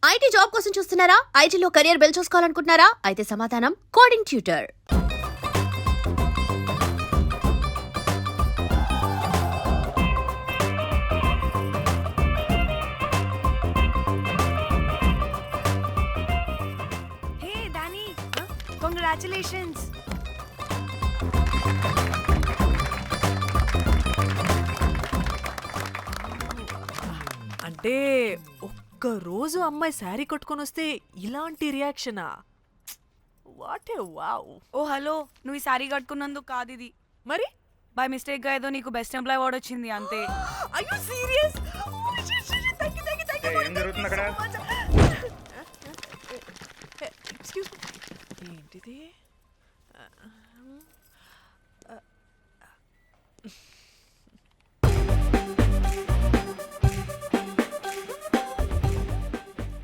IT job కోసం చూస్తున్నారా? ఐటీలో కెరియర్ బిల్డ్ చూసుకోవాలనుకుంటున్నారా? అయితే సమాధానం coding tutor. Hey Danny, congratulations. అంటే ఒక్క రోజు అమ్మాయి శారీ కట్టుకొని వస్తే ఇలాంటి రియాక్షనా? What a wow. Oh hello, నువ్వు ఈ సారీ కట్టుకున్నందుకు కాదు ఇది. మరి బై మిస్టేక్ గా ఏదో నీకు బెస్ట్ ఎంప్లాయ్ అవార్డ్ వచ్చింది అంతే. are you serious? ఏం జరుగుతుంది అక్కడ? ఎక్స్క్యూజ్ మీ, ఏంటిది?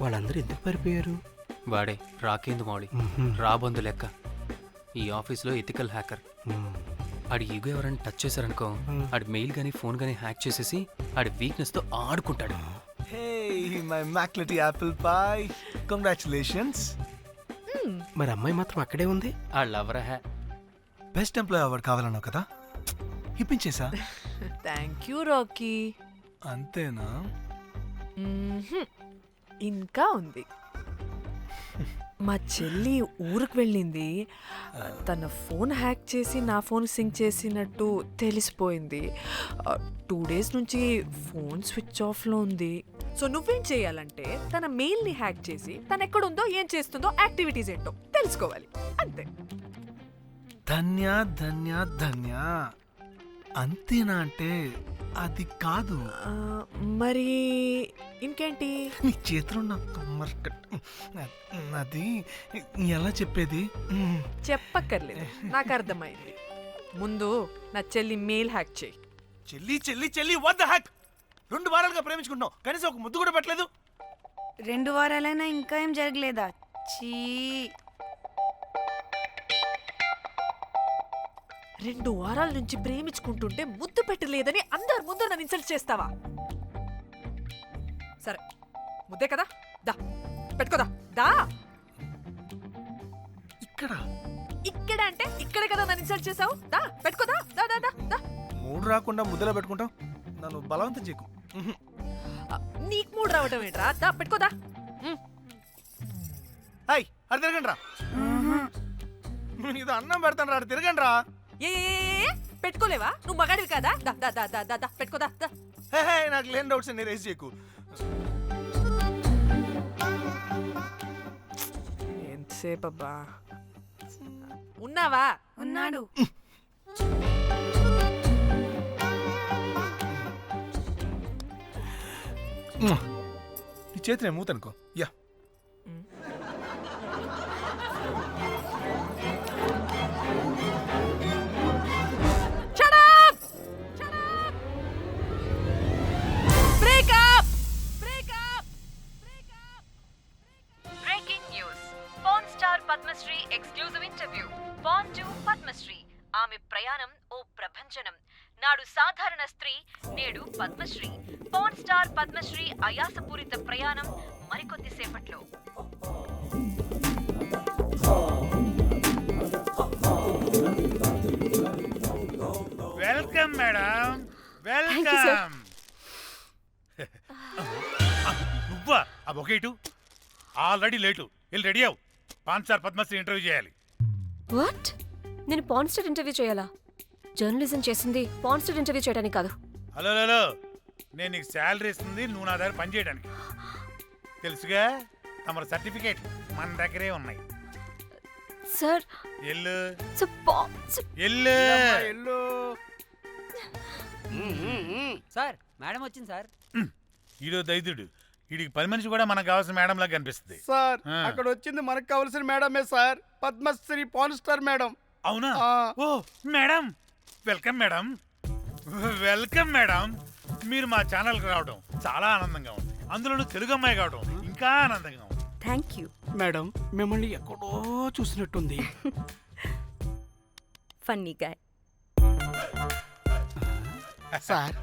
వాళ్ళందరూ ఎందుకు పారిపోయారు? వాడే రాకేందు మౌళి, రాబందు లెక్క. ఈ ఆఫీస్లో ఎథికల్ హ్యాకర్. ఆడి ఈగో ఎవరైనా టచ్ చేశారనుకో, ఆడి మెయిల్ గానీ ఫోన్ గానీ హ్యాక్ చేసేసి ఆడి వీక్నెస్ తో ఆడుకుంటాడు. Hey, my McLetty apple pie. Congratulations. మరి అమ్మాయి మాత్రం అక్కడే ఉంది. ఆ లవర్ హ్యా. బెస్ట్ ఎంప్లాయ్ అవార్డ్ కావాలన్నావు కదా, ఇప్పించేసా. Thank you Rocky. అంతేనా? ఇంకా ఉంది. మా చెల్లి ఊరికి వెళ్ళింది. తన ఫోన్ హ్యాక్ చేసి నా ఫోన్ సింక్ చేసినట్టు తెలిసిపోయింది. 2 days నుంచి ఫోన్ స్విచ్ ఆఫ్లో ఉంది. సో నువ్వేం చేయాలంటే తన మెయిల్ని హ్యాక్ చేసి తను ఎక్కడుందో ఏం చేస్తుందో యాక్టివిటీస్ ఏంటో తెలుసుకోవాలి, అంతే. ధన్య ధన్య ధన్య. అంతేనా అంటే అది కాదు. మరి ఇంకేంటి? నీ చేతిలో అది ఎలా చెప్పేది? చెప్పక్కర్లేదు, నాకు అర్థమైంది. ముందు నా చెల్లి మెయిల్ హ్యాక్ చేయి. చెల్లి చెల్లి చెల్లి వాట్ ద హ్యాక్? 2 వారాలుగా ప్రేమించుకుంటున్నావు, కనీసం ఒక ముద్దు కూడా పెట్టలేదు. 2 వారాలైనా ఇంకా ఏం జరగలేదా? చీ. 2 వారాల నుంచి ప్రేమించుకుంటుంటే ముద్దు పెట్టలేదని అందరి ముందు నన్ను ఇన్సల్ట్ చేస్తావా? సరే, ముద్దే కదా, దా పెట్టుకోదా. దా. ఇక్కడ అంటే ఇక్కడే కదా నన్ను ఇన్సల్ట్ చేసావు. దా పెట్టుకోదా. దా దా దా దా. మూడు రాకుండా ముద్దలా పెట్టుకుంటాం, నన్ను బలవంతం చేయకు. నీకు మూడు రావటం ఏంట్రా? దా పెట్టుకోదా. హాయ్, అది తిరగండి రా. ఇది అన్నం పెడతాను రా, తిరగండి రా. ఏ పెట్టుకోలేవా? నువ్వు మగాడివి కదా. దా దా దా దా దా దా పెట్టుకోదా. దా. హే, నాకు లేని డౌట్స్ అన్ని రేస్ చేయకు. ఎంతసేపు అబ్బా ఉన్నావా? ఉన్నాడు. నీ చేతి నేను మూతనుకో. Yeah, breaking news. Pan star Padmashri exclusive interview. Pan to Padmashri. ఆమె ప్రయాణం ఓ ప్రభంజనం. నాడు సాధారణ స్త్రీ, నేడు పద్మశ్రీ. పాన్ స్టార్ పద్మశ్రీ అయాసపూరిత ప్రయాణం మరికొద్దిసేపట్లో. Welcome madam, welcome. నువ్వా? ఆ బొకేటు ఆల్రెడీ లేటు. వెళ్ళి రెడీ అవు, పాన్ స్టార్ పద్మశ్రీ ఇంటర్వ్యూ చేయాలి. వాట్? నేను పాన్ స్టార్ ఇంటర్వ్యూ చేయాలా? జర్నలిజం చేసింది పాన్ స్టార్ ఇంటర్వ్యూ చేయడానికి కాదు. హలో హలో, నేను నీకు శాలరీ ఇస్తుంది నువ్వు నా దగ్గర పని చేయడానికి. తెలుసుగా, తమ సర్టిఫికేట్ మన దగ్గరే ఉన్నాయి. సార్ ఎల్లు ఎల్లు. సార్ మేడం వచ్చింది సార్. ఈడో దైదుడు, వీడికి 10 మనిషి కూడా మనకు కావాల్సిన మేడం లాగా కనిపిస్తుంది. సార్ అక్కడ వచ్చింది మనకు కావాల్సిన మేడమే sir, Padmashri pan star madam. అవునా? Oh madam, welcome madam, welcome madam. మీరు మా ఛానల్కి రావడం చాలా ఆనందంగా ఉంది. అందులోనూ తెలుగు అమ్మాయి కావడం ఇంకా ఆనందంగా ఉంది. థ్యాంక్ యూ మేడం, మిమ్మల్ని ఎక్కడో చూసినట్టుంది. Funny guy. సార్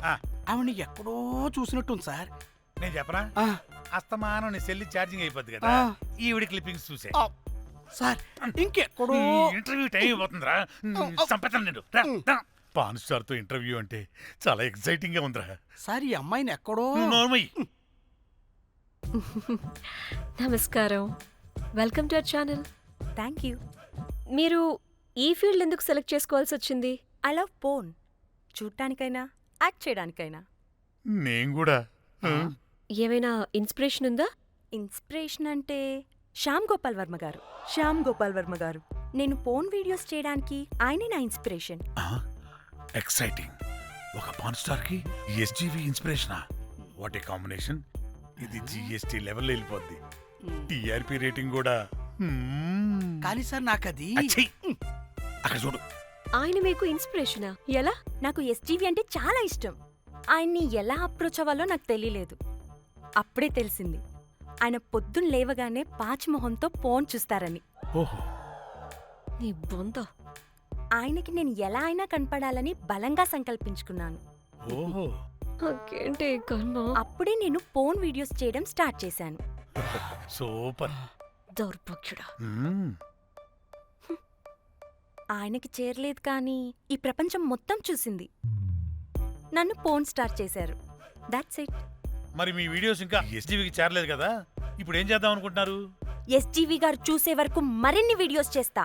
ఆవిడ ఎక్కడో చూసినట్టుంది సార్. నేను చెప్పనా? అస్తమానం నీ సెల్లి ఛార్జింగ్ అయిపోద్ది కదా ఈవిడ క్లిప్పింగ్స్ చూసే సార్ ఇంకెక్కడో ఇంటర్వ్యూ టైం అయిపోతుందిరా సంపేతాను నేను రా, రా. పాన్ స్టార్ తో ఇంటర్వ్యూ అంటే చాలా ఎక్సైటింగ్ గా ఉందిరా. సార్ ఈ అమ్మాయిని ఎక్కడో నువ్వు నోర్మయ్యి. నమస్కారం, welcome to our channel. Thank you. మీరు ఈ ఫీల్డ్ ఎందుకు సెలెక్ట్ చేసుకోవాల్సి వచ్చింది? I love porn. చూడటానికైనా యాక్ట్ చేయడానికైనా. నేను కూడా ఏమైనా ఇన్స్పిరేషన్ ఉందా? ఇన్స్పిరేషన్ అంటే శ్యామ్ గోపాల్ వర్మ గారు. నేను పోన్ వీడియోస్ చేయడానికి ఆయనే నా ఇన్స్పిరేషన్. ఎక్సైటింగ్. ఒక పాన్ స్టార్ కి ఎస్జీవి ఇన్స్పిరేషనా? What a combination. ఇది జిఎస్టీ లెవెల్ వెళ్ళిపోద్ది. టిఆర్పి రేటింగ్ కూడా. కానీ సార్ నాకు అది అచ్చయ్. అక్కడ చూడు. ఆయన మీకు ఇన్స్పిరేషనా? ఎలా? నాకు ఎస్జీవి అంటే చాలా ఇష్టం. ఆయన్ని ఎలా అప్రోచ్ అవ్వాలో నాకు తెలియలేదు. అప్పుడే తెలిసింది ఆయన పొద్దున్న లేవగానే పాచిమొహంతో పోన్ చూస్తారని. ఓహో. నీ బొంద. ఆయనకి నేను ఎలా అయినా కనపడాలని బలంగా సంకల్పించుకున్నాను. ఓహో. నాకేంటి ఈ కర్మ? అప్పుడే నేను పోన్ వీడియోస్ చేయడం స్టార్ట్ చేశాను. సూపర్. దౌర్భాగ్యుడా. ఆయనకి చేరలేదు కానీ ఈ ప్రపంచం మొత్తం చూసింది. నన్ను పోన్ స్టార్ చేశారు. That's it. మరి మీ వీడియోస్ ఇంకా ఎస్జీవికి చేరలేదు కదా, ఇప్పుడు ఏం చేద్దాం అనుకుంటున్నారు? ఎస్జీవి గారు చూసే వరకు మరిన్ని వీడియోస్ చేస్తా.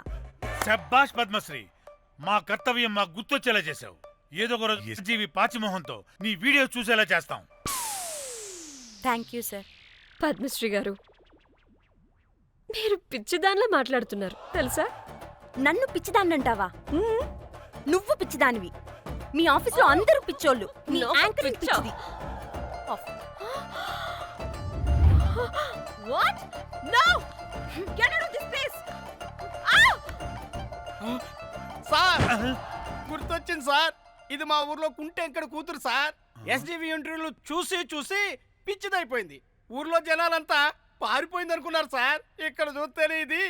శభాష్ పద్మశ్రీ, మా కర్తవ్యం మాకు గుర్తొచ్చేలా చేసావు. ఏదో ఒక రోజు ఎస్జీవి పాచిమోహంతో నీ వీడియో చూసేలా చేస్తాం. Thank you sir. పద్మశ్రీ గారు, మీరు పిచ్చిదానిలా మాట్లాడుతున్నారు తెలుసా? నన్ను పిచ్చిదాన్నంటావా? నువ్వు పిచ్చిదానివి. మీ ఆఫీస్లో అందరూ పిచ్చోళ్ళు. నీ యాంకరింగ్ పిచ్చిది. What? No! Get out of this place! Sir గుర్తొచ్చింది సార్. ఇది మా ఊర్లో కుంటెంకడ కూతురు సార్. ఎస్జీవి ఇంటర్వ్యూలు చూసి చూసి పిచ్చిదైపోయింది. ఊర్లో జనాలంతా పారిపోయింది అనుకున్నారు సార్. ఇక్కడ చూస్తేనే ఇది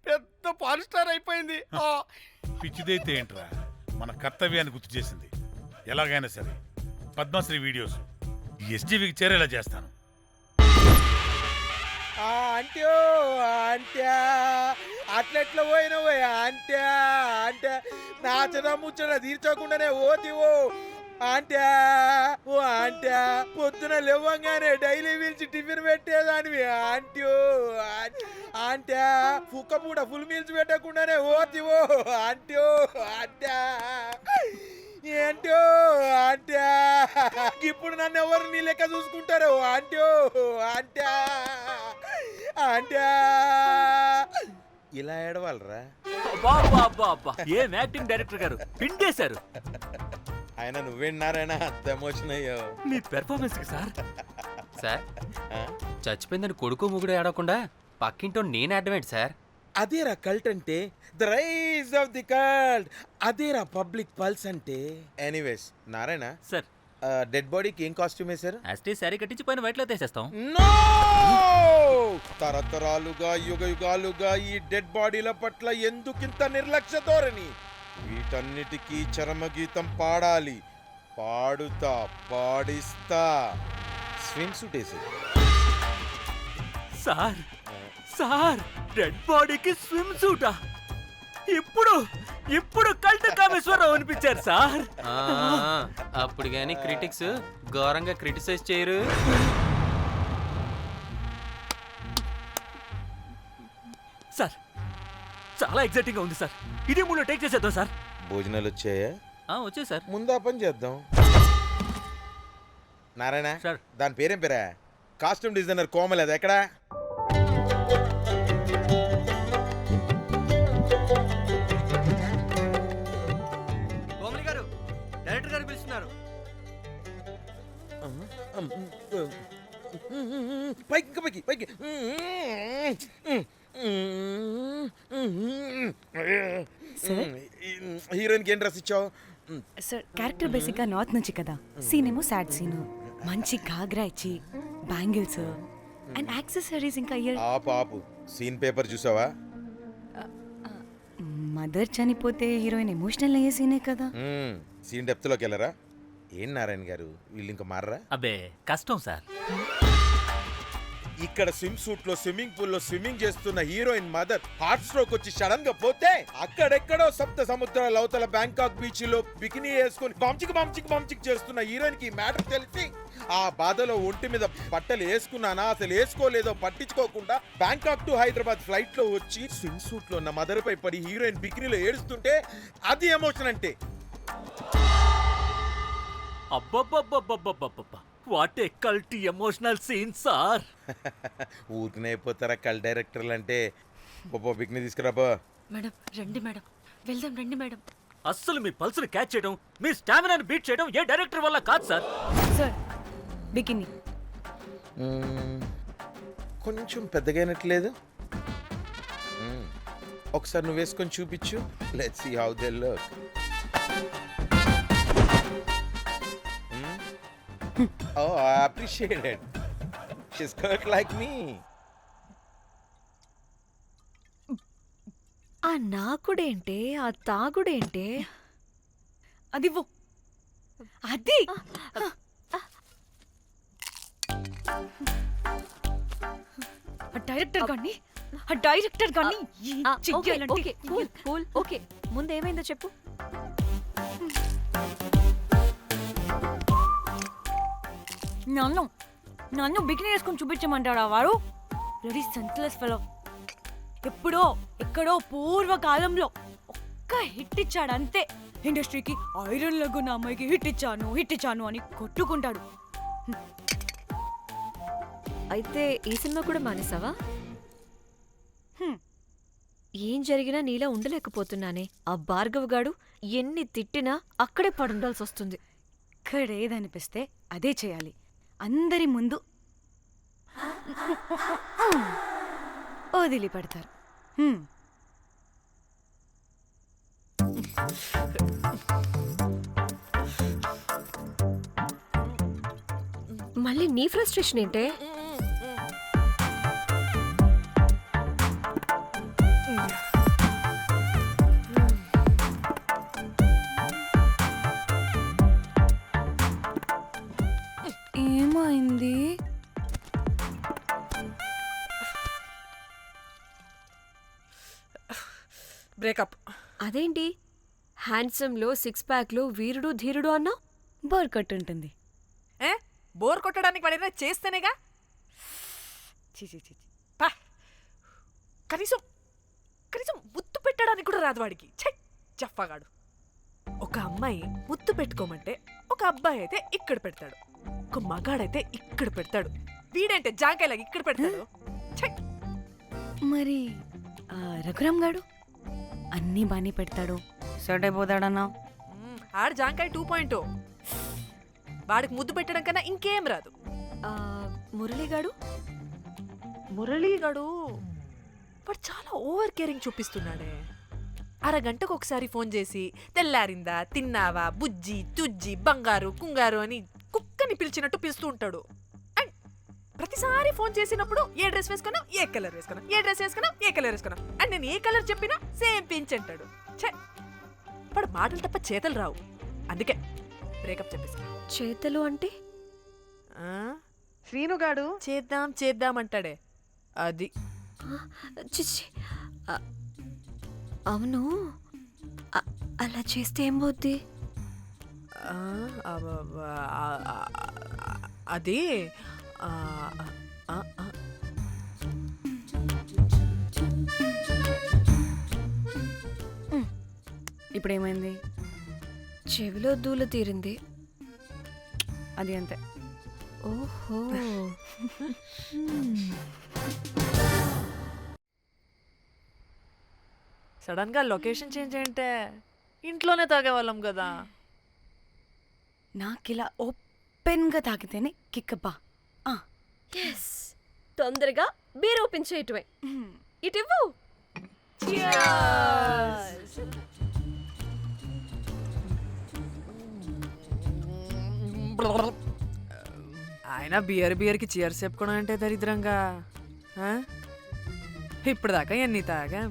పెద్ద పాన్ స్టార్ అయిపోయింది. పిచ్చిదైతే ఏంట్రా, మన కర్తవ్యాన్ని గుర్తు చేసింది. ఎలాగైనా సరే పద్మశ్రీ వీడియోస్ ఎస్జీవికి చేరేలా చేస్తాను. అంట్యో అంట్యా అట్లెట్లా పోయినవో అంట్యా అంటే నాచన ముచ్చట తీర్చకుండానే ఓతివో అంట్యా. ఓ అంట్యా పొద్దున లేవంగానే డైలీ పిలిచి టిఫిన్ పెట్టేదానివి అంట్యో అంట్యా. కుక్క పూట ఫుల్ మీల్స్ పెట్టకుండానే ఓతివో అంట్యో అంట్యా. ఏంటో అంట్యా ఇప్పుడు నన్ను ఎవరు నీ లెక్క చూసుకుంటారు అంట్యో అంట్యా అంట్యా. ఇలా ఏడవాలరా? ఏం యాక్టింగ్ డైరెక్టర్ గారు పిండేశారు. ఆయన నువ్వేనారాయణ అంత ఎమోషన్ అయ్యో మీ పెర్ఫార్మెన్స్ కి సార్. సార్, చచ్చిపోయిందని కొడుకు ముగుడు ఏడవకుండా పక్కింటో నేను ఆడమేంటి సార్? అదేరా కల్ట్ అంటే, the rise of the cult. అదేరా పబ్లిక్ పల్స్ అంటే. ఎనీవేస్ నారాయణ సార్, డెడ్ బాడీకి ఏం కాస్ట్యూమ్ వేశారు? యాస్టీ శారీ కట్టించి పైన వైట్లో తీసేస్తాం. నో! తరతరాలుగా యుగ యుగాలుగా ఈ డెడ్ బాడీల పట్ల ఎందుకింత నిర్లక్ష్య ధోరణి? వీటన్నిటికీ చరమగీతం పాడాలి. పాడుతా, పాడిస్తా. స్విమ్ సూట్ వేసి సార్ సార్, డెడ్ బాడీకి స్విమ్ సూటా? ఇప్పుడు కల్ట్ కామేశ్వరరావు అనిపించారు సార్. అప్పుడు గాని క్రిటిక్స్ ఘోరంగా క్రిటిసైజ్ చేయరు. సార్, చాలా ఎక్సైటింగ్ గా ఉంది సార్. ఇది మూడు టేక్ చేసేద్దాం సార్. భోజనాలు వచ్చాయా? వచ్చే సార్. ముందు ఆ పని చేద్దాం. నారాయణ సార్, దాని పేరేం పేరా? Costume designer Komal. అది ఎక్కడా? కోమలి గారు, డైరెక్టర్ గారు పిలుస్తున్నారు. పైకి ఇంకా పైకి పైకి. హీరోయిన్కి ఏం డ్రెస్ ఇచ్చావు? సార్, క్యారెక్టర్ బేసిక్ గా నార్త్ నుంచి కదా. సీన్ ఏమో సాడ్ సీన్. మంచి ఘాగ్రా ఇచ్చి బ్యాంగిల్స్ అండ్ యాక్సెసరీస్ ఇంకా ఇయర్. ఆపు సీన్ పేపర్ చూసావా? మదర్ చనిపోతే హీరోయిన్ ఎమోషనల్ అయ్యే సీనే కదా. సీన్ డెప్త్ లోకి వెళ్ళరా? ఏం నారాయణ గారు వీళ్ళు ఇంకా మారరా? అబ్బే కష్టం సార్. ఇక్కడ స్విమ్ సూట్ లో స్విమ్మింగ్ పూల్ లో స్విమ్మింగ్ చేస్తున్న హీరోయిన్ మదర్ హార్ట్ స్ట్రోక్ వచ్చి సడన్ గా పోతే అక్కడెక్కడో సప్త సముద్రాల అవతల బ్యాంకాక్ బీచ్ లో బికినీ వేసుకొని బంచిక్ చేస్తున్న హీరోయిన్ కి మ్యాటర్ తెలిసి ఆ బాధలో ఒంటి మీద బట్టలు వేసుకున్నానా అసలు వేసుకోలేదో పట్టించుకోకుండా బ్యాంకాక్ టు హైదరాబాద్ ఫ్లైట్ లో వచ్చి స్విమ్ సూట్ లో ఉన్న మదర్ పై పడి హీరోయిన్ బికినీలో ఏడుస్తుంటే అది ఎమోషన్ అంటే. అబ్బబ్బబ్బబ్బబ్బబ్బబ్బ what a cult emotional scene sir. ఊరికనే అయిపోతారా కల్ డైరెక్టర్లు అంటే. బికినీ తీసుకురాబో. మేడం రండి మేడం, వెళ్దాం రండి మేడం. అస్సలు మీ పల్స్ని క్యాచ్ చేయడం, మీ స్టామినాని బీట్ చేయడం ఏ డైరెక్టర్ వల్ల కాదు సార్. సార్ బికినీ కొంచెం పెద్దగైనట్లేదు. ఒకసారి నువ్వు వేసుకొని చూపించు. Let's see how they look. Oh, I appreciate it. She's cut like me. ఆ నాకుడేంటే, ఆ తాగుడేంటే? అదివ్వు. అది డైరెక్టర్ గాని ఓకే ముందేమైందో చెప్పు. నన్ను బికినీ వేసుకొని చూపించమంటాడా వాడు? Ready senseless fellow. ఎక్కడో పూర్వకాలంలో ఒక్క హిట్ ఇచ్చాడు అంతే. ఇండస్ట్రీకి ఐరన్ లగున్న అమ్మాయికి హిట్ ఇచ్చాను అని కొట్టుకుంటాడు. అయితే ఈ సినిమా కూడా మానేసావా? ఏం జరిగినా నీలా ఉండలేకపోతున్నానే. ఆ భార్గవ్ గాడు ఎన్ని తిట్టినా అక్కడే పడుండాల్సి వస్తుంది. ఇక్కడేదనిపిస్తే అదే చేయాలి. అందరి ముందు వదిలిపెడతారు. మళ్ళీ నీ ఫ్రస్ట్రేషన్ ఏంటే? ఏమైంది? బ్రేకప్. అదేంటి హ్యాండ్సమ్ లో 6 ప్యాక్ లో వీరుడు ధీరుడు అన్నా? బోర్ కట్టుంటుంది. బోర్ కొట్టడానికి వాడైనా చేస్తేనేగా. పా. కనీసం ముద్దు పెట్టడానికి కూడా రాదు వాడికి. చెప్పగాడు. ఒక అమ్మాయి ముద్దు పెట్టుకోమంటే ఒక అబ్బాయి అయితే ఇక్కడ పెడతాడు, ఒక మగాడైతే ఇక్కడ పెడతాడు. వీడంటే జాంకాయలాగా ఇక్కడ పెడతాడు. మరి రఘురామ్ గాడు అన్నీ బానే పెడతాడు, సెట్ అయిపోతాడన్నా. ఆడు జాంకాయ 2.0. వాడికి ముద్దు పెట్టడం కన్నా ఇంకేం రాదు. మురళీగాడు వాడు చాలా ఓవర్ కేరింగ్ చూపిస్తున్నాడే. అరగంటకు ఒకసారి ఫోన్ చేసి తెల్లారిందా, తిన్నావా, బుజ్జి, తుజ్జి, బంగారు, కుంగారు అని కుక్కని పిలిచినట్టు పిలుస్తూ ఉంటాడు. అండ్ ప్రతిసారి ఫోన్ చేసినప్పుడు ఏ డ్రెస్ వేసుకున్నా, ఏ కలర్ వేసుకున్నా, ఏ డ్రెస్ వేసుకున్నా, ఏ కలర్ వేసుకున్నా, అండ్ నేను ఏ కలర్ చెప్పినా సేమ్ పించ్ అంటాడు. వాడు మాటలు తప్ప చేతలు రావు. అందుకే బ్రేకప్ చెప్పేసి. చేతలు అంటే శ్రీనుగాడు చేద్దాం అంటాడే అది. చిచ్చి. అవును, అలా చేస్తే ఏం పోద్ది? అది ఇప్పుడేమైంది? చెవిలో దూల తీరింది. అది అంతే. ఓహో. సడన్ గా లొకేషన్ చేంజ్ అంటే ఇంట్లోనే తాగేవాళ్ళం కదా. నాకిలా ఓపెన్గా తాగితేనే కిక్కబ్బా. తొందరగా బీర్ ఓపెన్ చేయటమే. ఇటివ్వు. ఆయన బియర్కి చీర్స్ చెప్పుకోవడం అంటే దరిద్రంగా. ఇప్పుడు దాకా ఎన్ని తాగా.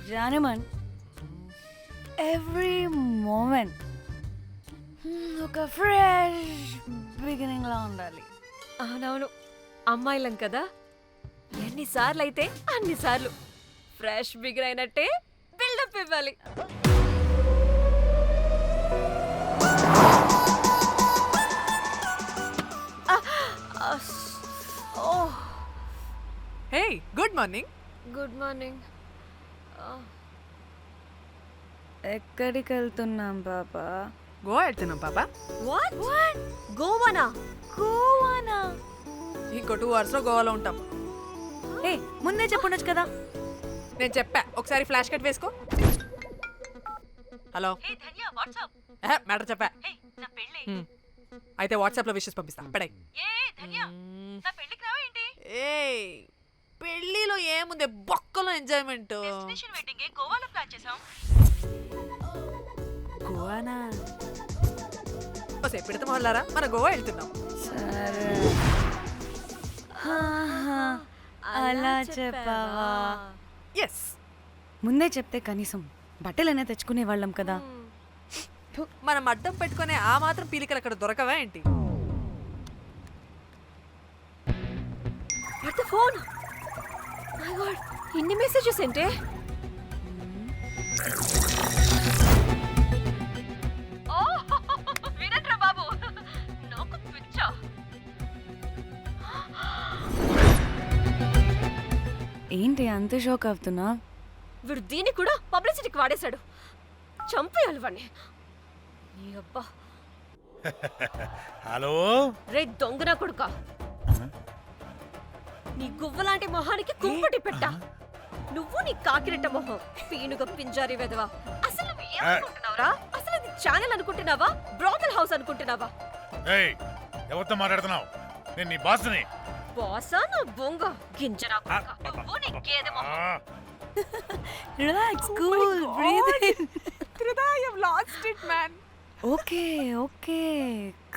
జానమన్ ఎవ్రీ మూమెంట్ ఒక ఫ్రెష్ బిగినింగ్ లా ఉండాలి. అవునవును, అమ్మాయిలం కదా, ఎన్నిసార్లు అయితే అన్నిసార్లు ఫ్రెష్ బిగిన్ అయినట్టే బిల్డప్ ఇవ్వాలి. Hey, good morning. Good morning. ఎక్కడికి వెళ్తున్నాం పాపా? గోవా వెళ్తున్నాం పాపా. What what? గోవానా? గోవానా? ఇంకో 2 hours లో గోవాలో ఉంటాం. ఏ ముందే చెప్పుండొచ్చు కదా. నేను చెప్పా, ఒకసారి ఫ్లాష్ కట్ వేసుకో. హలో, మ్యాటర్ చెప్పా. అయితే వాట్సాప్ లో విషెస్ పంపిస్తా. పడాయి. ఏ పెళ్ళిలో ఏముంది, బొక్కలో ఎంజాయ్మెంట్. గోవానా? పెడతాం వాళ్ళారా, మన గోవా వెళ్తున్నాం. సరే, అలా చెప్పావా? ఎస్, ముందే చెప్తే కనీసం బట్టలైనా తెచ్చుకునే వాళ్ళం కదా. మనం అడ్డం పెట్టుకునే ఆ మాత్రం పీలికలు అక్కడ దొరకవా ఏంటి? What the phone? My God, ఇన్ని మెసేజెస్ ఏంటే? వినట్రా బాబు, నాకు పిచ్చా. ఏంటి అంత షాక్ అవుతున్నా? వీడు దీన్ని కూడా పబ్లిసిటీకి వాడేశాడు. చంపేయాలి వాడిని. నీ అబ్బా. హలో రే దొంగన కొడుక, నీ గువ్వలాంటి మొహానికి కుంపటి పెట్ట. నువ్వు నీ కాకిరెట్ట మొహం, పీనుగ పింజారి వెదవా. అసలు నువ్వు ఏమనుకుంటున్నావురా? అసలు ఇది ఛానల్ అనుకుంటున్నావా, బ్రోకల్ హౌస్ అనుకుంటున్నావా? ఏయ్, ఎవరితో మాట్లాడుతున్నావు? నేను నీ బాస్ని. బాసా నా బొంగ గింజరా కొడుక. నువ్వు నీ గేదె మొహం. Relax, cool, breathe in. I have lost it, man. Okay okay,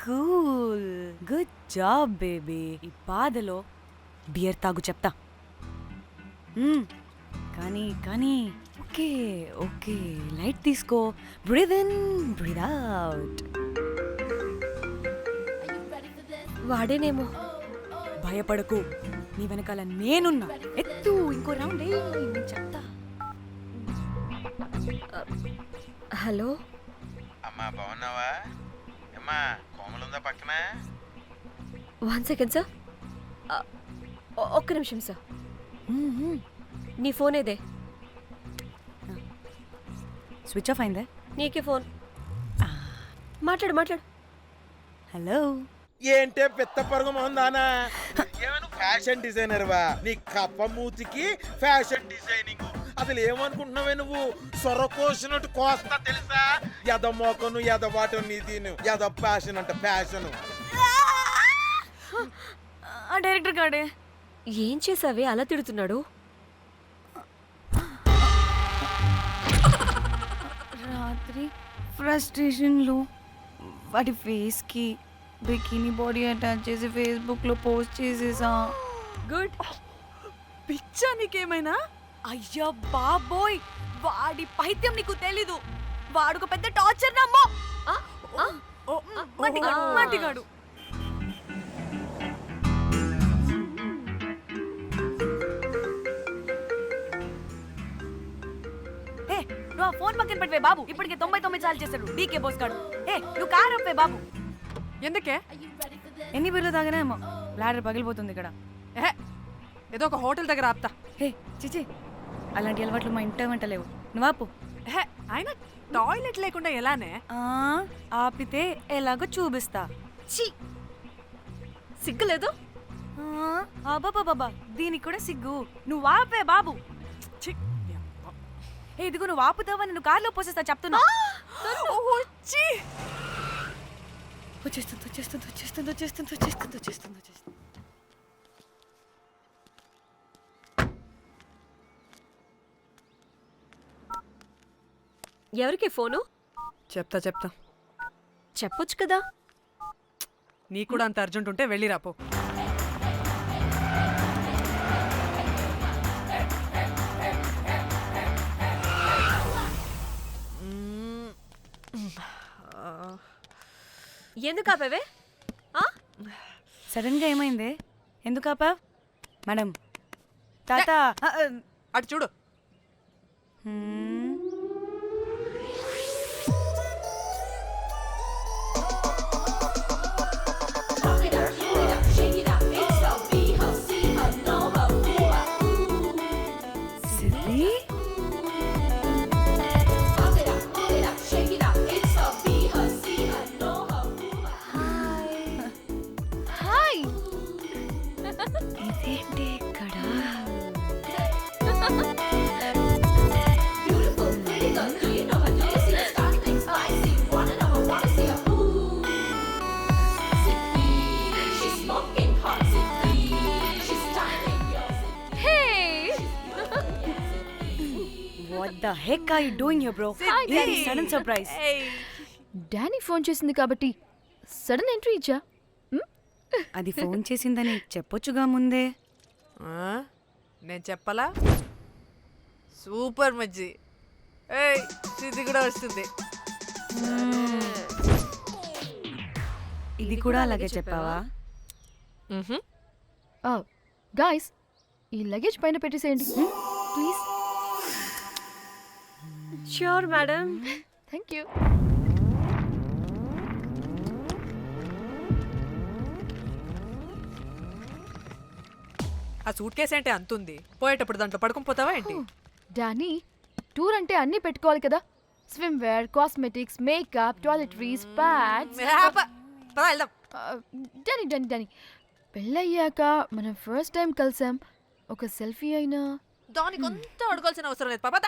cool, good job baby. ఈ బాధలో బియర్ తాగు చెప్తా. కానీ కానీ ఓకే ఓకే, లైట్ తీసుకో. Breathe in, breathe out. వాడేనేమో. భయపడకు, నీ వెనకాల నేనున్నా. ఎత్తు, ఇంకో రౌండ్ నేను చెప్తా. హలో అమ్మా, బాగున్నావా? అమ్మా, కోమలుందా పక్కన? 1 second సార్. ఒక్క నిమిషం సార్. నీ ఫోన్ ఏదే? స్విచ్ ఆఫ్ అయిందే. నీకే ఫోన్. మాట్లాడు మాట్లాడు. హలో, ఏంటే పెద్ద పరుగు మొహందానా? ఏమైనా ఫ్యాషన్ డిజైనర్ వా? నీ కప్ప మూతికి ఫ్యాషన్ డిజైనింగ్. అసలు ఏమనుకుంటున్నావే నువ్వు? సొర కోసినట్టు కోస్తా తెలుసా? ఎద మోకను, ఎద వాటను, నీ దీని ఎద ఫ్యాషన్ అంట ఫ్యాషన్. ఆ డైరెక్టర్ గాడే. ఏం చేసావే అలా తిడుతున్నాడు? రాత్రి ఫ్రస్ట్రేషన్లో వాడి ఫేస్కి బికినీ బాడీ అటాచ్ చేసి ఫేస్బుక్లో పోస్ట్ చేసేసా. గుడ్. పిచ్చా నీకేమైనా? అయ్యా బాబోయ్, వాడి పైత్యం నీకు తెలీదు. వాడుక పెద్ద టార్చర్ నమ్మో. మట్టిగాడు. ఏ, నువ్వు ఆ ఫోన్ పక్కన పెట్టవే బాబు. ఇప్పటికే 99 సార్లు చేశాడు డీకే బోస్ గాడు. ఏ, నువ్వు కారు అప్పే బాబు. ఎందుకే? ఎన్ని బిర్లు తాగినాయేమో, లాడర్ పగిలిపోతుంది ఇక్కడ. ఏదో ఒక హోటల్ దగ్గర ఆపుతా. హే చిచి, అలాంటి అలవాట్లు మా ఇంట వెంట లేవు. నువ్వు ఆపు. ఆయన టాయిలెట్ లేకుండా ఎలానే? ఆపితే ఎలాగో చూపిస్తా. ఛీ, సిగ్గులేదు? బాబా, దీనికి కూడా సిగ్గు. నువ్వు ఆపే బాబు. ఇదిగో నువ్వు ఆపుతావని నువ్వు కార్లో పోసేస్తా చెప్తున్నా. వచ్చేస్తుంది. ఎవరికి ఫోను? చెప్తా చెప్పొచ్చు కదా. నీ కూడా అంత అర్జెంట్ ఉంటే వెళ్ళి రాపో. ఎందుకు ఆపేవే? సడన్గా ఏమైంది? ఎందుకు ఆపా? మేడం తాత అటు చూడు. సిద్ధి హాయ్. ఇదేంటి ఇక్కడ? What the heck are you doing here, bro? ఏంటి సడన్ సర్ప్రైజ్? డానీ ఫోన్ చేసింది కాబట్టి సడన్ ఎంట్రీ ఇచ్చా. అది ఫోన్ చేసిందని చెప్పొచ్చుగా ముందే. నేను చెప్పలా? సూపర్ మజ్జి. ఏయ్ సిద్ధి కూడా వస్తుంది. ఇది కూడా అలాగే చెప్పావా? గాయ్స్, ఈ లగేజ్ పైన పెట్టేసేయండి please. Sure madam. Thank you. ఆ సూట్ కేసు అంటే అంతుంది, పోయేటప్పుడు దాంట్లో పడుకుని పోతావా ఏంటి? డానీ, టూర్ అంటే అన్నీ పెట్టుకోవాలి కదా. Swimwear, cosmetics, makeup, toiletries, pads. పద వెళ్దాం. డానీ డానీ డానీ, పెళ్ళయ్యాక మనం ఫస్ట్ టైం కలిసాం. ఒక సెల్ఫీ అయినా. దానికి అంతా అడగాల్సిన అవసరం లేదు పాపా.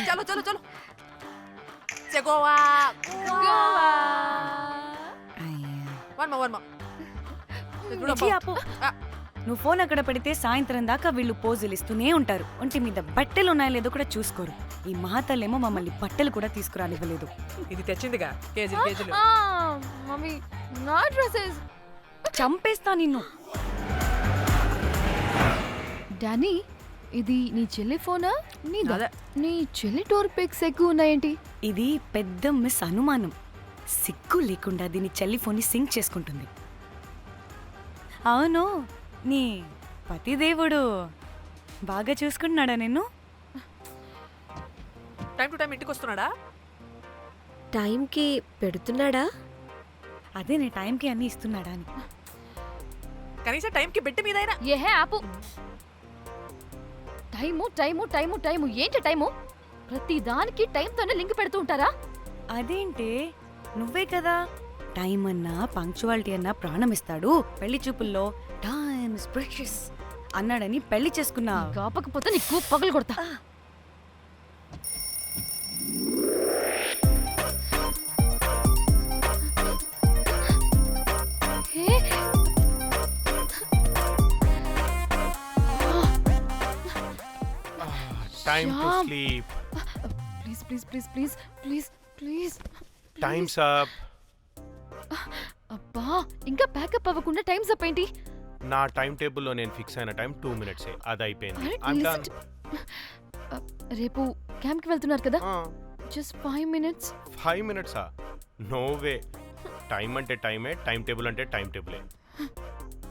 చలో చలో చలో. గోవా వర్మ. విజి ఆపు. నువ్వు ఫోన్ అక్కడ పెడితే సాయంత్రం దాకా వీళ్ళు పోజులు ఇస్తూనే ఉంటారు. ఒంటి మీద బట్టలు ఉన్నాయో లేదో కూడా చూసుకోరు. ఈ మహాతల్లేమో మమ్మల్ని బట్టలు కూడా తీసుకురానివ్వలేదు. ఇది తెచ్చిందిగా కేజీలు కేజీలు. మమ్మీ, నా డ్రెస్సెస్. చంపేస్తా నిన్ను. డానీ, ఇది నీ చెల్లి ఫోనా? నీదా? అదే. నీ చెల్లి టూర్ పిక్స్ ఎక్కువ ఉన్నాయేంటి? ఇది పెద్ద మిస్ అనుమానం. సిగ్గు లేకుండా దీని చెల్లి ఫోన్ని సింక్ చేసుకుంటుంది. అవును, నీ పతిదేవుడు బాగా చూసుకుంటున్నాడా నిన్ను? టైం టు టైం ఇంటికి వస్తున్నాడా? టైంకి పెడుతున్నాడా? అదే నీ టైంకి అన్నీ ఇస్తున్నాడా అని. కనీసం టైంకి బెట్టి మీదైనా. ఏహే ఆపు. టైము టైము టైము టైము ఏంటి టైము? ప్రతి దానికి టైంతోనే లింక్ పెడుతూ ఉంటారా? అదేంటి, నువ్వే కదా టైం అన్నా పంక్చువాలిటీ అన్నా ప్రాణం ఇస్తాడు, పెళ్లి చూపుల్లో టైమ్ ఇస్ ప్రెషియస్ అన్నాడని పెళ్లి చేసుకున్నా. కాపకపోతే నీకు పగలు కొడతా. Time to sleep. Please please please please please please. Time's up. అబ్బా, ఇంకా ప్యాకప్ అవ్వకుండా టైమ్స్ అప్ ఏంటి? నా టైం టేబుల్లో నేను ఫిక్స్ అయిన టైం 2 minutes. అది అయిపోయింది. అరే, I'm listen done. రేపు క్యాంప్కి వెళ్తున్నారు కదా? Just 5 minutes. 5 minutes? No way. Time అంటే టైమే, టైం టేబుల్ అంటే టైం టేబులే.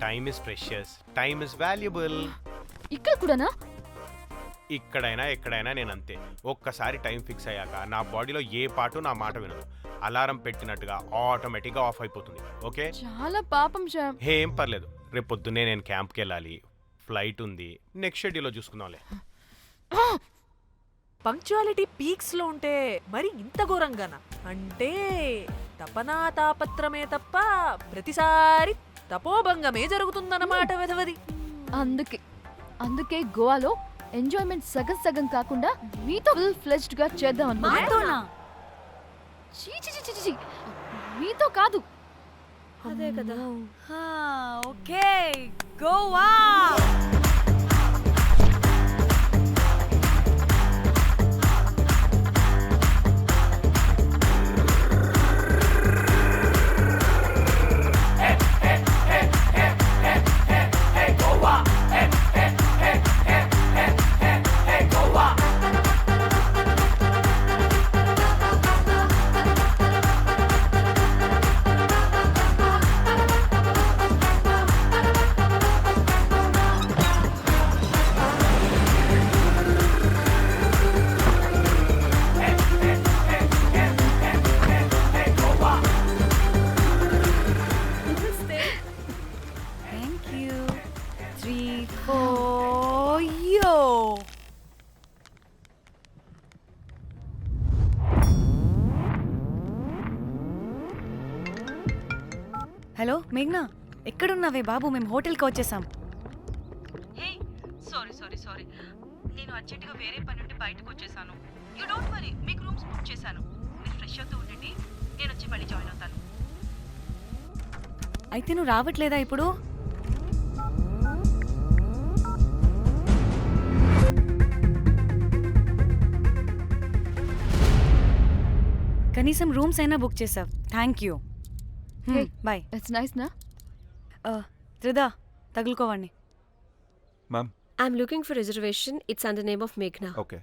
Time is precious, time is valuable. ఇక్కడ కూడానా? ఇక్కడైనా ఎక్కడైనా నేను అంతే. ఒక్కసారి టైం ఫిక్స్ అయ్యాక నా బాడీలో ఏ పాటు నా మాట వినదు. అలారం పెట్టినట్టుగా ఆటోమేటిక్గా ఆఫ్ అయిపోతుంది. ఓకే, చాలా పాపం శ్యామ్. ఏం పర్లేదు. రేపు పొద్దున్నే నేను క్యాంప్కి వెళ్ళాలి, ఫ్లైట్ ఉంది. నెక్స్ట్ షెడ్యూల్లో చూసుకుందాంలే. పంక్చువాలిటీ పీక్స్ లో ఉంటే మరి ఇంత ఘోరంగానా? అంటే తపనా తాపత్రమే తప్ప ప్రతిసారి తపోభంగమే జరుగుతుందన్నమాట వెధవది. అందుకే గోవాలో ఎంజాయ్మెంట్ సగం సగం కాకుండా మీతో ఫుల్ ఫ్లెజ్డ్ గా చేద్దాం మాతోనా? మీతో కాదు. అదే కదా. ఓకే, గోవా. 3, 4 యో. హలో మేఘ్నా, ఎక్కడున్నావే బాబు? మేము హోటల్కి వచ్చేసాం. సారీ నేను అర్జెంటుగా వేరే పని నుండి బయటకు వచ్చేసాను. యూ డోంట్ వరీ, మీకు రూమ్స్ బుక్ చేశాను. మీరు ఫ్రెష్ అవుతూ ఉండండి, నేను వచ్చి మళ్ళీ జాయిన్ అవుతాను. అయితే నువ్వు రావట్లేదా ఇప్పుడు? కనీసం రూమ్స్ అయినా బుక్ చేసావు. Thank you. Hey, bye. It's nice నా. త్రిదా, తగులుకోవండి. Ma'am. I'm looking for reservation. It's under name of Meghna. Okay.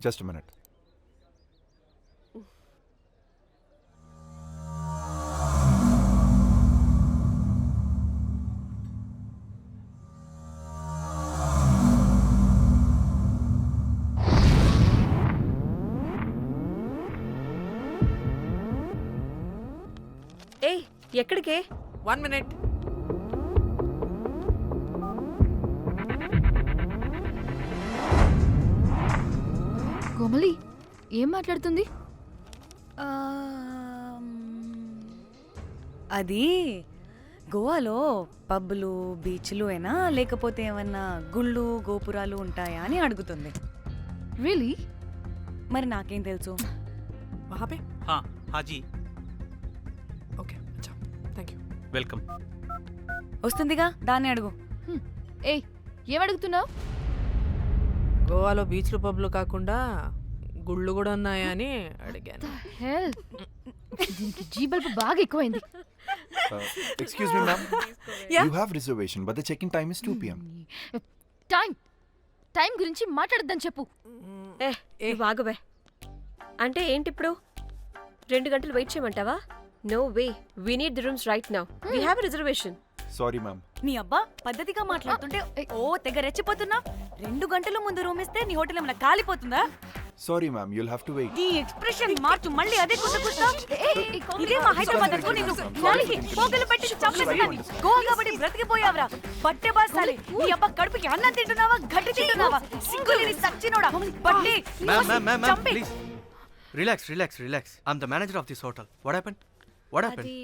Just a minute. ఏయ్, ఎక్కడికే? 1 minute. కోమలి ఏం మాట్లాడుతుంది? అది గోవాలో పబ్బులు బీచ్లు అయినా లేకపోతే ఏమన్నా గుళ్ళు గోపురాలు ఉంటాయా అని అడుగుతుంది. రియలీ? మరి నాకేం తెలుసు? वहाँ पे? हाँ जी. ఓకే, అచ్చా, థ్యాంక్ యూ. వెల్కమ్. వస్తుందిగా, దాన్ని అడుగు. ఏయ్, ఏం అడుగుతున్నావు? గోవాలో బీచ్లు పబ్లు కాకుండా గుళ్ళు కూడా ఉన్నాయా అని అడిగాను. హెల్, దీనికి జీ బల్బ్ బాగా ఎక్కువైంది. Excuse me, ma'am. Yeah? You have reservation, but the check-in time is 2 p.m. Time గురించి మాట్లాడద్దని చెప్పు. నువ్వు ఆగుబే. అంటే ఏంటి ఇప్పుడు? 2 గంటలు వెయిట్ చేయమంటావా? No way, we need the rooms right now. We have reservation. Sorry, ma'am. నీ అబ్బా పద్ధతిగా మాట్లాడుతుంటే ఓ తెగ రెచ్చిపోతున్నా. 2 గంటల ముందు రూమ్ ఇస్తే నీ హోటల్ ఏమైనా కాలిపోతుందా? Sorry, ma'am. You'll have to wait. నీ ఎక్స్ప్రెషన్ మార్చు, మళ్ళీ అదే కుసకుస్తా. ఇదే మా హైదరాబాద్ అనుకో, నిన్ను నాలికి పోగలు పెట్టి చంపేస్తాను. గోవా కాబట్టి బ్రతికిపోయావరా బట్టే బాసాలి. నీ అబ్బా కడుపుకి అన్నం తింటున్నావా, గడ్డి తింటున్నావా? సింగులేని సచ్చినోడా బట్టే. Ma'am, please. Relax. I'm the manager of this hotel. What happened? అది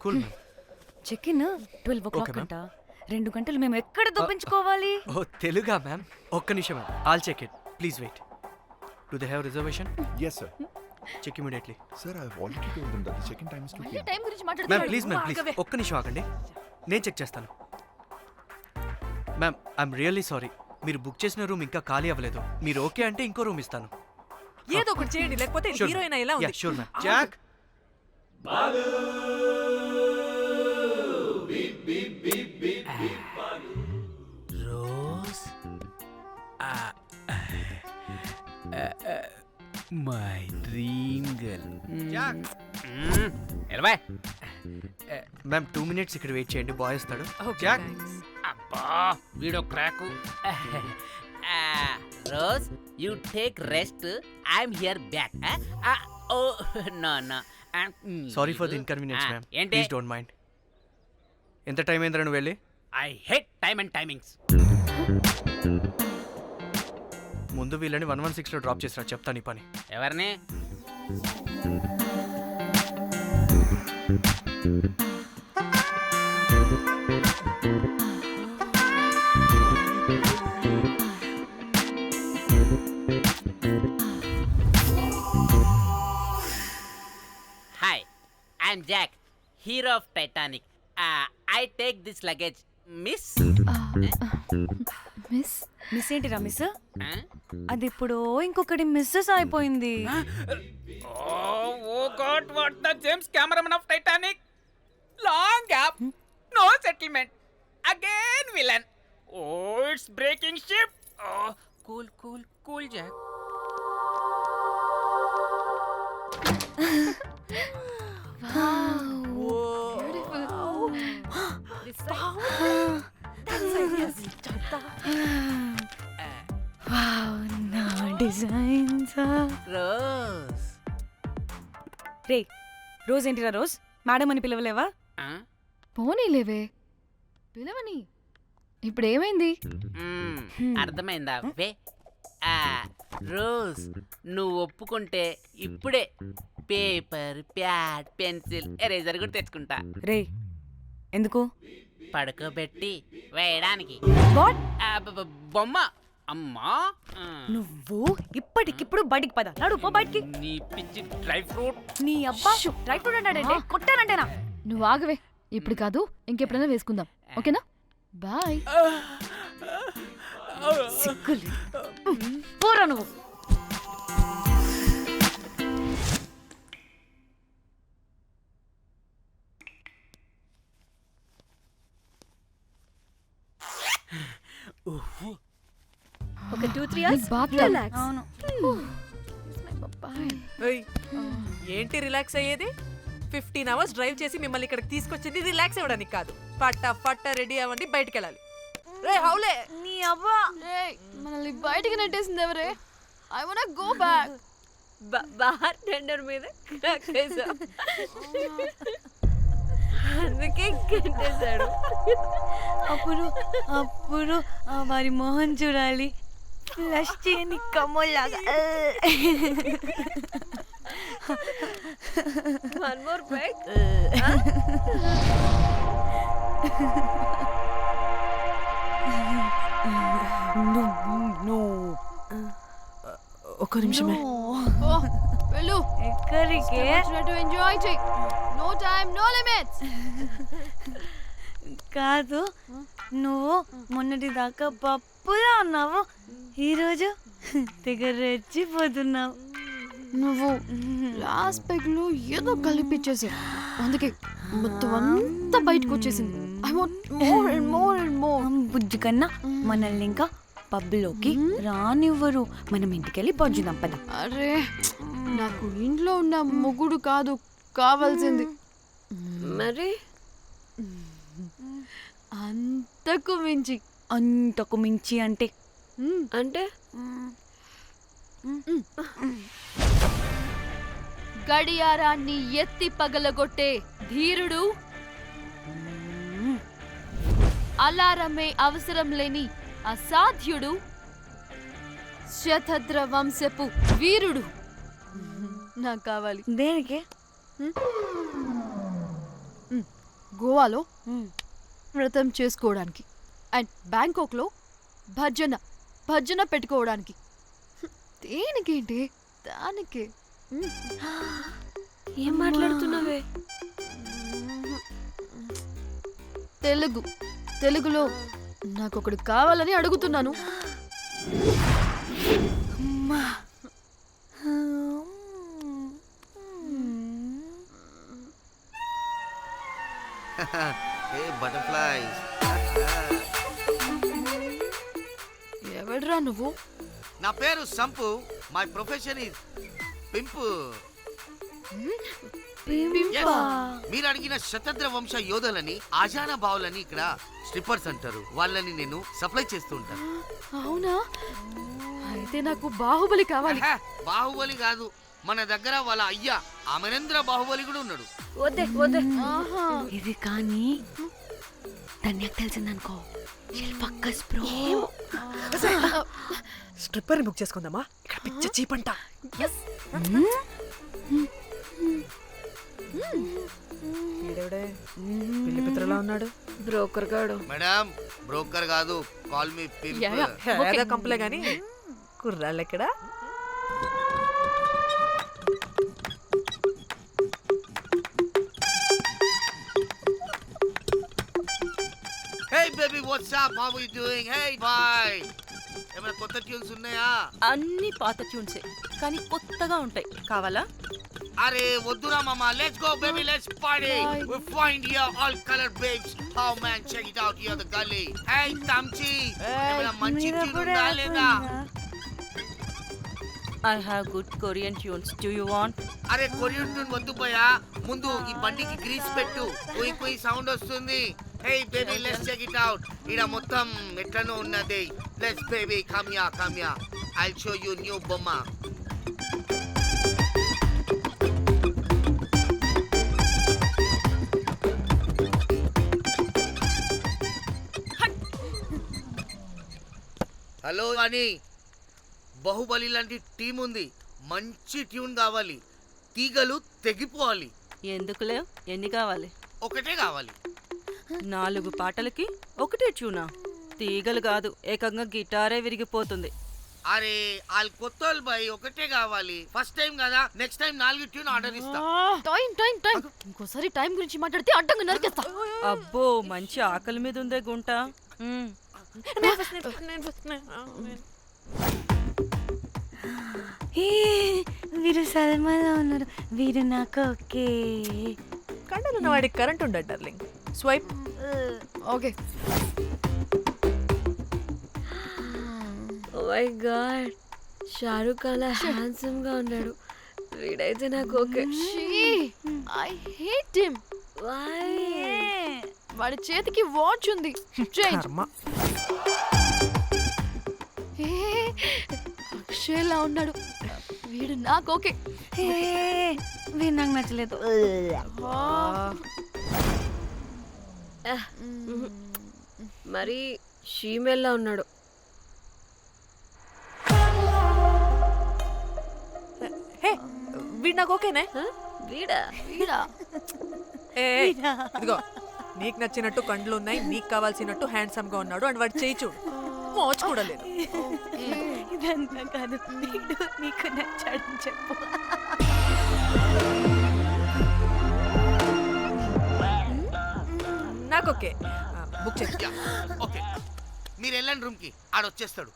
Cool, ma'am. Check in 12 o'clock Okay, ma'am. అంట. 2 గంటలు మేము ఎక్కడ దొప్పించుకోవాలి? ఓ తెలుగా మ్యామ్? ఒక్క నిమిషం ma'am. I'll check it. Please wait. Do they have reservation? Yes, sir. Check immediately. Sir, I've already told them that the check-in time is 2 p.m. Time గురించి ma'am మాట్లాడుతున్నాడు. Please ఒక్క నిమిషం ఆగండి, నేను చెక్ చేస్తాను. మ్యామ్, ఐఎమ్ రియల్లీ సారీ, మీరు book చేసిన room ఇంకా ఖాళీ అవ్వలేదు. మీరు ఓకే అంటే ఇంకో రూమ్ ఇస్తాను. ఏదో ఒకటి చేయండి, లేకపోతే హీరోయిన్ ఎలా ఉంది? Sure ma'am. Jack, Rose, my dream girl. Jack. ఎలవా మ్యామ్ 2 minutes ఇక్కడ వెయిట్ చేయండి, బాయ్ వస్తాడు. Okay, Jack. thanks. అబ్బా వీడో crack. Rose, you take rest, I'm here back. Oh no sorry for the inconvenience ma'am. ఏంటి? Please don't mind. ఎంత time అయిందిరా నువ్వు వెళ్ళి? I hate time and timings. ముందు వీళ్ళని 116లో డ్రాప్ చేసినా చెప్తాను ఈ పని. ఎవరిని? Hi, I'm Jack, hero of Titanic. I take this luggage. Miss miss ఏంటిరా మిస్? అది ఇప్పుడు ఇంకొకటి మిస్సెస్ అయిపోయింది. Oh god, what the James cameraman of Titanic. Long gap, no settlement, again villain. Oh it's breaking ship. Cool Jack. నా designs. Rose, రే, Rose ఏంటిరా Rose? Madam అని పిలవలేవా? పోనీలేవే, పిలవని. ఇప్పుడు ఏమైంది? అర్థమైందా వే రోజ్, నువ్వు ఒప్పుకుంటే ఇప్పుడే పేపర్, ప్యాడ్, పెన్సిల్, ఎరేజర్ కూడా తెచ్చుకుంటా. రే ఎందుకు? పడుకోబెట్టి వేయడానికి. బొమ్మ. అమ్మా నువ్వు ఇప్పటికిప్పుడు బయటికి పద. నడు పో బయటికి. నీ పిచ్చి డ్రై ఫ్రూట్. నీ అబ్బా డ్రై ఫ్రూట్ అన్నాడంటే కొట్టానంటేనా? నువ్వు ఆగవే. ఇప్పుడు కాదు, ఇంకెప్పుడైనా వేసుకుందాం. ఓకేనా? బాయ్. సిగ్గులు పోరా నువ్వు. ఒక 2-3 hours రిలాక్స్. ఏంటి రిలాక్స్ అయ్యేది? 15 hours డ్రైవ్ చేసి మిమ్మల్ని ఇక్కడికి తీసుకొచ్చింది రిలాక్స్ అవ్వడానికి కాదు. పట్ట రెడీ అవ్వండి, బయటికి వెళ్ళాలి. రే హౌలే, నీ అవ్వా మనల్ని బయటికి నెట్టేసింది ఎవరే? I want go back. Bar tender మీద crack చేశా. అందుకే కట్టేశాడు. అప్పుడు వారి మొహం చూడాలి, ఫ్లష్ చేయని కమ్మోల్లాగా. One more break. ఒక్క నిమిషమే. వెళ్ళు. ఎక్కడికే? ఎంజాయ్ చెయ్. No time, no limits. కాదు, నువ్వు మొన్నటి దాకా పప్పులా ఉన్నావు, ఈరోజు తెగ రెచ్చిపోతున్నావు. నువ్వు లాస్ట్ పెగ్ లో ఏదో కలిపిచ్చేసావు, అందుకే మొత్తం అంతా బయటకు వచ్చేసింది. I want more and more and more. బుజ్జి కన్నా మనల్ని ఇంకా పబ్లోకి రానివ్వరు. మనం ఇంటికెళ్ళి పడుచుదాం పద. అరే, నాకు ఇంట్లో ఉన్న మొగుడు కాదు కావాల్సింది. మరి అంతకు మించి. అంతకు మించి అంటే అంటే గడియారాన్ని ఎత్తి పగలగొట్టే ధీరుడు, అలారమే అవసరం లేని అసాధ్యుడు, శతద్ర వంశపు వీరుడు నాకు కావాలి. దేనికి? గోవాలో వ్రతం చేసుకోవడానికి అండ్ బ్యాంకాక్లో భజన పెట్టుకోవడానికి. దేనికేంటి? దానికే. ఏం మాట్లాడుతున్నావే? తెలుగులో నాకొకడు కావాలని అడుగుతున్నాను. బటర్ఫ్లైస్. ఎవడ్రా నువ్వు? నా పేరు Sampu. My profession is pimp. Yes. మీరు అడిగిన శతద్ర వంశ యోధులని, ఆజానా బావులని ఇక్కడ స్ట్రిప్పర్స్ అంటారు. వాళ్ళని నేను సప్లై చేస్తూ ఉంటాను. అవునా? అయితే నాకు బాహుబలి కావాలి. బాహుబలి కాదు, మన దగ్గర వాళ్ళ అయ్యా అమరేంద్ర బాహుబలి కూడా ఉన్నాడు. వద్దే ఇది కానీ ధన్యకు తెలిసిందనుకో, స్ట్రిప్పర్ బుక్ చేసుకుందామా? ఇక్కడ పిచ్చ చీపంట. పిల్లి పిత్రలా ఉన్నాడు. బ్రోకర్ గాడు. మేడం, బ్రోకర్ కాదు, కాల్ మీ ఏదో కంపలే గాని కుర్రాళ్ళు ఎక్కడ? Hey baby, what's up? How are you doing? Hey, bye. ఏమైనా కొత్త ట్యూన్స్ ఉన్నాయా? అన్ని పాత ట్యూన్సే, కానీ కొత్తగా ఉంటాయి. కావాలా? అరే వద్దురా మామ. Let's go baby, let's party. We find here all color babes. Oh man, check it out here the gully. Hey Tamchi, ఏమైనా మంచి ట్యూన్ ఉందా లేదా? I have good Korean tunes. Do you want? అరే కొరియన్ ట్యూన్ వద్దు పోయా, ముందు ఈ బండికి గ్రీస్ పెట్టు. కుయ్ కుయ్ సౌండ్ వస్తుంది. Hey baby, let's check it out. ఇడ మొత్తం ఎట్లనో ఉన్నది. Let's baby, come here. I'll show you new బొమ్మ. హలో అని బాహుబలి లాంటి టీం ఉంది, మంచి ట్యూన్ కావాలి, తీగలు తెగిపోవాలి. ఎందుకులే, ఎన్ని కావాలి? ఒకటే కావాలి. 4 పాటలకి ఒకటే ట్యూనా? తీగలు కాదు, ఏకంగా గిటారే విరిగిపోతుంది. అరే వాళ్ళు కొత్త వాళ్ళు బాయ్, ఒకటే కావాలి. ఫస్ట్ టైం కదా, నెక్స్ట్ టైం 4 ట్యూన్ ఆర్డర్ ఇస్తా. టైం ఇంకోసారి టైం గురించి మాట్లాడితే అడ్డంగా నరికేస్తా. అబ్బో, మంచి ఆకలి మీద ఉందే గుంట. వీరు సల్మాలో ఉన్నారు, వీరు నాకు ఓకే. కండలున్న వాడికి కరెంట్ ఉండదు darling. Swipe. Okay. Oh my god, Shahrukh అలా హ్యాండ్సమ్ గా ఉన్నాడు. వీడైతే నాకు ఓకే. I hate him. వాడి చేతికి వాచ్ ఉంది. చేంజ్. అక్షయ్లా ఉన్నాడు. వీడు నాకు ఓకే. వీడు నాకు నచ్చలేదు. మరి షీమెల్లా ఉన్నాడు. వీడు నాకు ఓకేనే. వీడా? ఇదిగో, నీకు నచ్చినట్టు కండ్లు ఉన్నాయి, నీకు కావాల్సినట్టు హ్యాండ్సమ్ గా ఉన్నాడు, అండ్ వాడు చేయి చూడు, మోచ్ కూడా లేదు. ఇదంతా కాదు, వీడు నీకు నచ్చాడని చెప్పు. నాకు ఓకే. బుక్ చేయి. ఓకే, మీరు వెళ్ళండి రూమ్ కి, ఆడొచ్చేస్తాడు.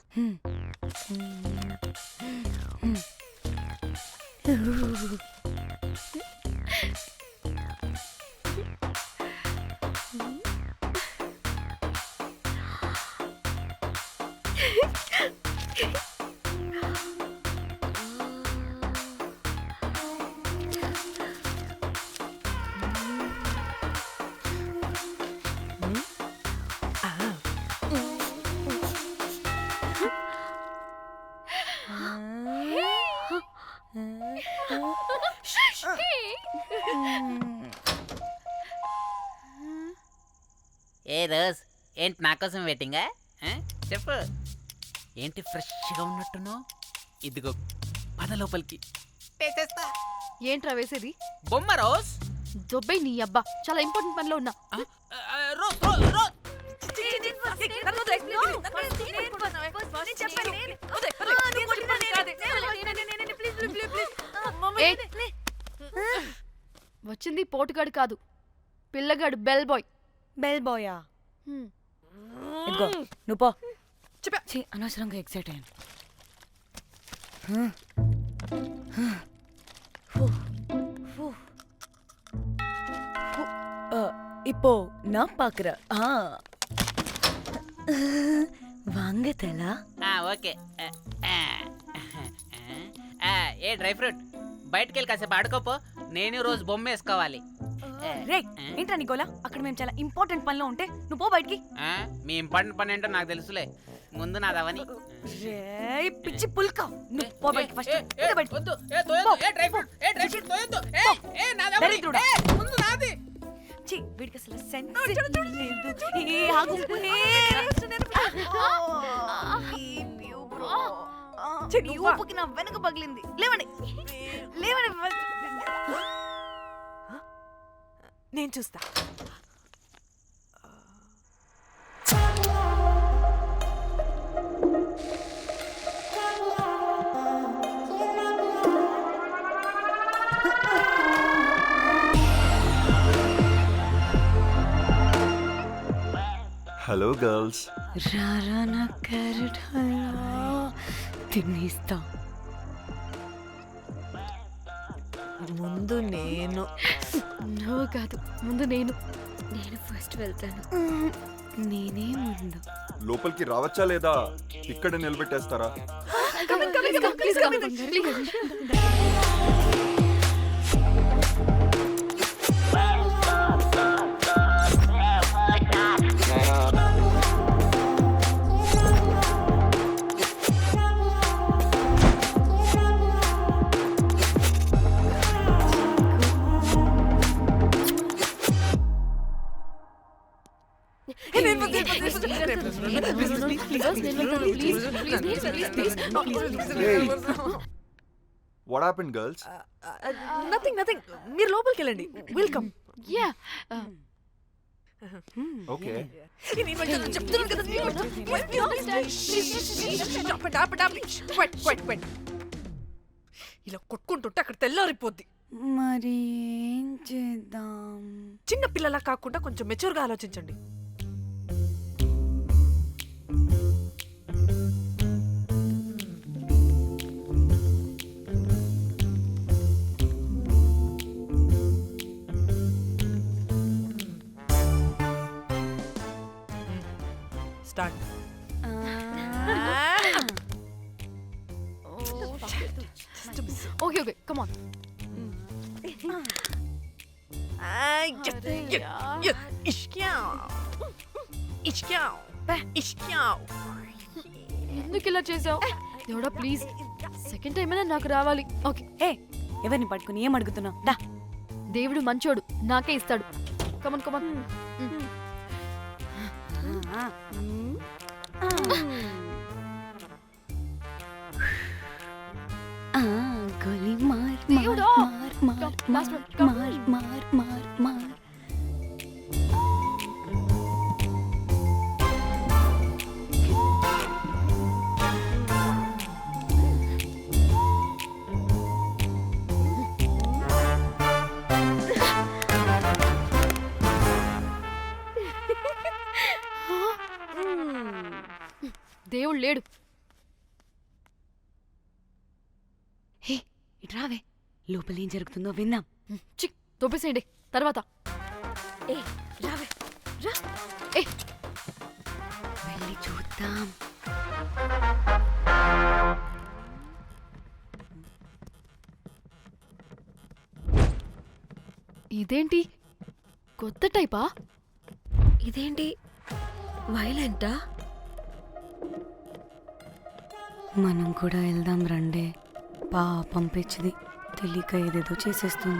ఏ రోజ్, ఏంటి నా కోసం వెయిటింగా? చెప్పు, ఏంటి ఫ్రెష్గా ఉన్నట్టున్నావు? ఇదిగో పద లోపలికి. ఏంట్రా వేసేది? బొమ్మ రోజ్. దొబ్బై నీ అబ్బా, చాలా ఇంపార్టెంట్ పనిలో ఉన్నా. వచ్చింది పోటుగాడు కాదు, పిల్లగాడు బెల్ బాయ్. బెల్ బాయా? ఇదిగో నువ్వు పో. అనవసరంగా ఎక్సైట్ అయ్యాను. இப்போ நான் பாக்குறேன். வாங்க தலா. ఓకే. ఏ డ్రై ఫ్రూట్, బయటకు వెళ్ళి కాసేపు ఆడుకోపో, నేను రోజు బొమ్మ వేసుకోవాలి. రే, ఏంట్రా నీ గోలా? అక్కడ మేము చాలా ఇంపార్టెంట్ పనిలో ఉంటే నువ్వు పో బయటికి. మీ ఇంపార్టెంట్ పని ఏంటో నాకు తెలుసులే, ముందు నాదవని. పిచ్చి పుల్క, నువ్వు పో బయటికి ఫస్ట్. వీడికి అసలు సెన్స్ లేదు. ఊపుకి నా వెనక పగిలింది. లేవండి లేవండి. నేను చూస్తా. Hello girls. రారా నా క్యారెట్ హల్వా తినేస్తా. ముందు నేను. నువ్వు కాదు, ముందు నేను. నేను ఫస్ట్ వెళ్తాను. నేనే ముందు. లోపలికి రావచ్చా లేదా ఇక్కడ నిలబెట్టేస్తారా? What happened girls? Nothing nothing, మీరు లోపలికి వెళ్ళండి. వెల్కమ్. Yeah okay. చెప్తున్నాను కదా. ఇలా కొట్టుకుంటుంటే అక్కడ తెల్లారిపోద్ది. మరి ఏం చేద్దాం? చిన్న పిల్లలా కాకుండా కొంచెం మెచ్యూర్గా ఆలోచించండి. Start. Okay okay come on. ఎందుకు ఇలా చేసావు? దేవుడా ప్లీజ్, సెకండ్ టైం అయినా నాకు రావాలి. ఓకే. ఏ ఎవరిని పట్టుకుని ఏం అడుగుతున్నావు? డా, దేవుడు మంచోడు, నాకే ఇస్తాడు. Come on come on. గోలీ మార్ దేవుడా! మార్ Last one, మార్ మార్ మార్ మార్. దేవుడు లేడు. హే ఇట్రావే, లోపల ఏం జరుగుతుందో విందాం. చిక్ తోపేసేయండి తర్వాత. ఏ రావే రా. ఏ వెళ్ళి చూద్దాం. ఇదేంటి కొత్త టైపా? ఇదేంటి వైలెంటా? మనం కూడా వెళ్దాం రండే. పాపం పిచ్చిది, తెలియక ఏదేదో చేసేస్తుంది.